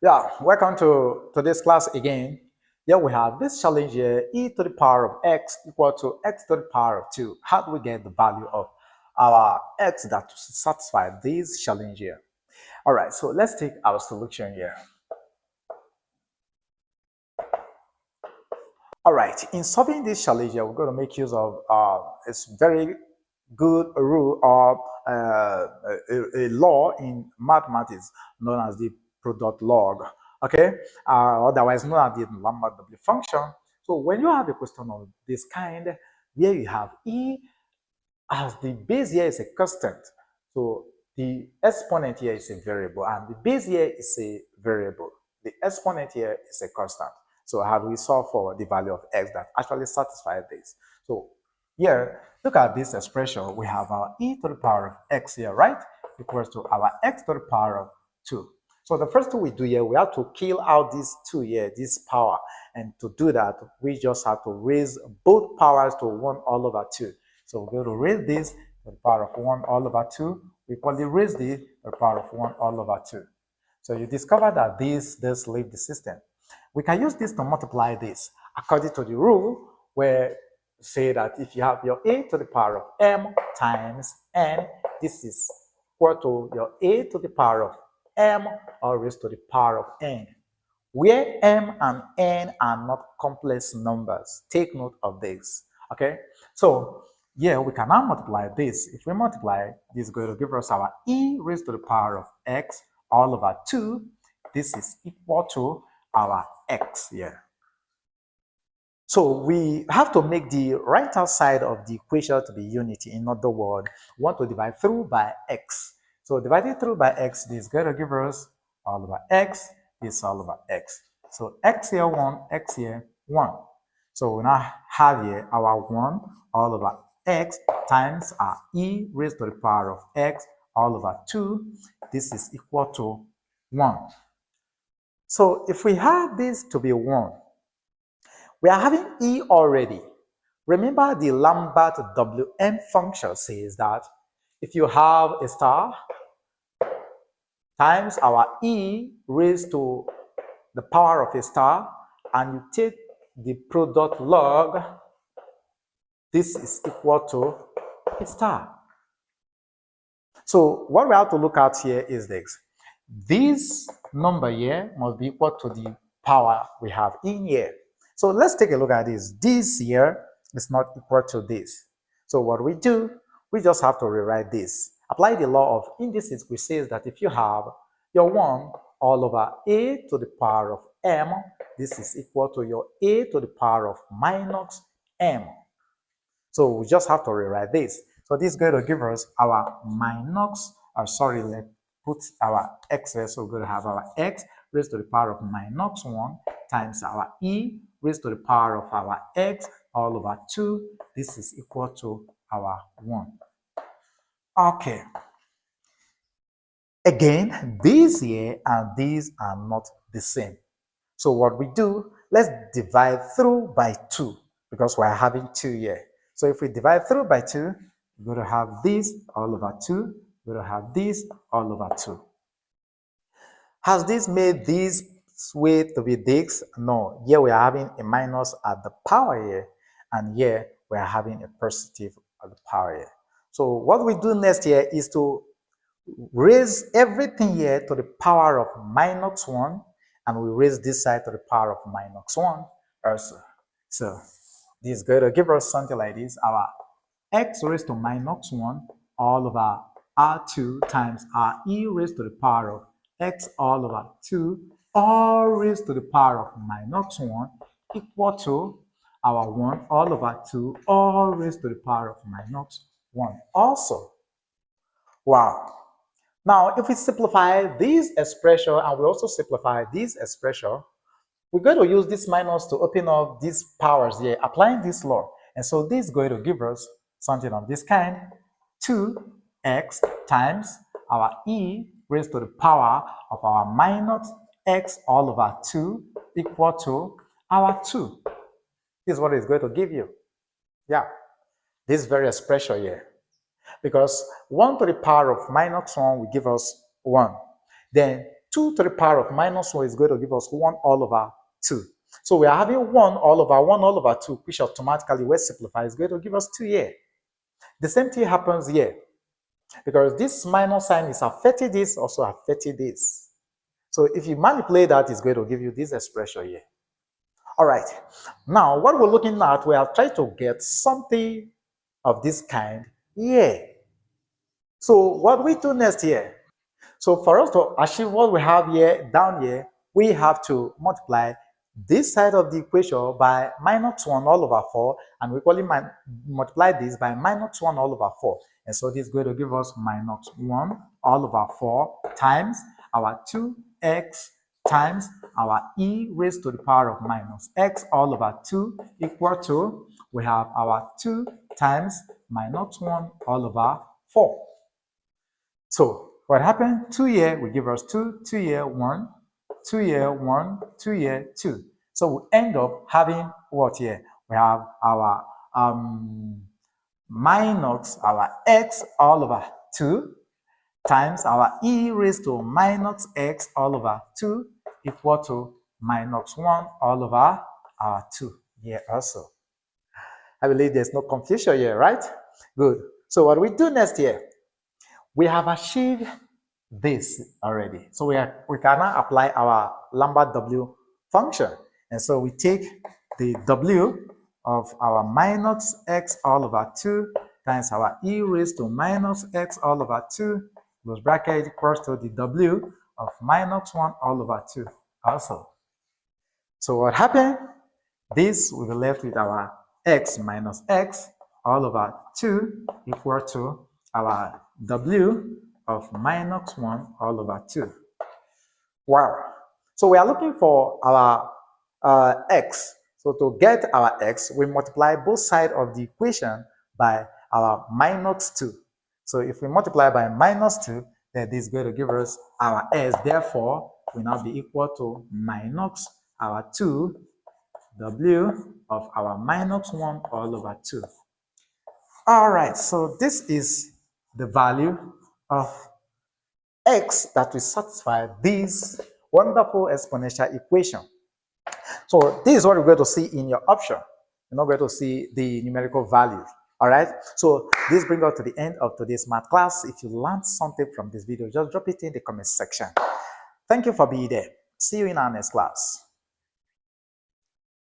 Yeah, welcome to today's class again. Here we have this challenge here, e to the power of x equal to x to the power of 2. How do we get the value of our x that satisfy this challenge here? All right, so let's take our solution here. All right, in solving this challenge here, we're going to make use of it's very good rule of a law in mathematics known as the product log. Okay, otherwise known as the Lambert W function. So when you have a question of this kind, where you have e as the base here is a constant, so the exponent here is a variable, and the base here is a variable. The exponent here is a constant. So how do we solve for the value of x that actually satisfies this? So here, look at this expression. We have our e to the power of x here, right? Equals to our x to the power of 2. So the first thing we do here, we have to kill out this 2 here, this power. And to do that, we just have to raise both powers to 1 all over 2. So we're going to raise this to the power of 1 all over 2. We equally raise this to the power of 1 all over 2. So you discover that this does leave the system. We can use this to multiply this according to the rule where say that if you have your a to the power of m times n, this is equal to your a to the power of m or raised to the power of n, where m and n are not complex numbers. Take note of this. Okay, so yeah, we can now multiply this. If we multiply, this is going to give us our e raised to the power of x all over 2. This is equal to our x here. So we have to make the right-hand side of the equation to be unity. In other words, we want to divide through by x. So dividing through by x, this is going to give us all over x, this all over x. So x here 1, x here 1. So we now have here our 1 all over x times our e raised to the power of x all over 2. This is equal to 1. So if we have this to be 1, we are having e already. Remember the Lambert Wm function says that if you have a star times our e raised to the power of a star and you take the product log, this is equal to a star. So what we have to look at here is this. This number here must be equal to the power we have in here. So let's take a look at this. This here is not equal to this. So what we do, we just have to rewrite this. Apply the law of indices, which says that if you have your 1 all over a to the power of m, this is equal to your a to the power of minus m. So we just have to rewrite this. So this is going to give us our minus, let's put our x there. So we're going to have our x raised to the power of minus 1 times our e raised to the power of our x all over 2. This is equal to our 1. Okay. Again, these here and these are not the same. So what we do, let's divide through by 2 because we're having 2 here. So if we divide through by 2, we're going to have this all over 2. We're going to have this all over 2. Has this made this way to be this? No. Here we are having a minus at the power here, and here we are having a positive at the power here. So what we do next here is to raise everything here to the power of minus 1, and we raise this side to the power of minus 1 also. So this is going to give us something like this. Our x raised to minus 1 all over r2 times our e raised to the power of x all over 2 all raised to the power of minus 1 equal to our 1 all over 2 all raised to the power of minus 1 also. Wow. Now, if we simplify this expression and we also simplify this expression, we're going to use this minus to open up these powers here, applying this law. And so this is going to give us something of this kind, 2x times our e raised to the power of our minus x all over 2 equal to our 2. This is what it's going to give you. Yeah, this very expression here. Because 1 to the power of minus 1 will give us 1. Then 2 to the power of minus 1 is going to give us 1 all over 2. So we are having 1 all over 2, which automatically, when simplified, is going to give us 2 here. The same thing happens here, because this minus sign is affecting this, also affecting this. So if you manipulate that, it's going to give you this expression here. All right. Now, what we're looking at, we are trying to get something of this kind here. So what we do next here? So for us to achieve what we have here, down here, we have to multiply this side of the equation by minus 1 all over 4, and we equally multiply this by minus 1 all over 4. And so this is going to give us minus 1 all over 4 times our 2x times our e raised to the power of minus x all over 2 equal to, we have our 2 times minus 1 all over 4. So what happened? 2 here will give us 2, 2 here 1, 2 here 1, 2 here 2. So we end up having what here? We have our minus our x all over 2 times our e raised to minus x all over 2 equal to minus 1 all over our 2 here also. I believe there's no confusion here, right? Good. So what we do next here? We have achieved this already. So we can now apply our Lambert W function. And so we take the W of our minus x all over 2 times our e raised to minus x all over 2, close bracket, equals to the W of minus 1 all over 2 also. So what happened? This will be left with our x minus x all over 2 equal to our W of minus 1 all over 2. Wow. So we are looking for our x. So to get our x, we multiply both sides of the equation by our minus 2. So if we multiply by minus 2, then this is going to give us our s. Therefore, will now be equal to minus our 2 W of our minus 1 all over 2. All right, so this is the value of x that will satisfy this wonderful exponential equation. So this is what we're going to see in your option. You're not going to see the numerical value. All right, so this brings us to the end of today's math class. If you learned something from this video, just drop it in the comment section. Thank you for being there. See you in our next class.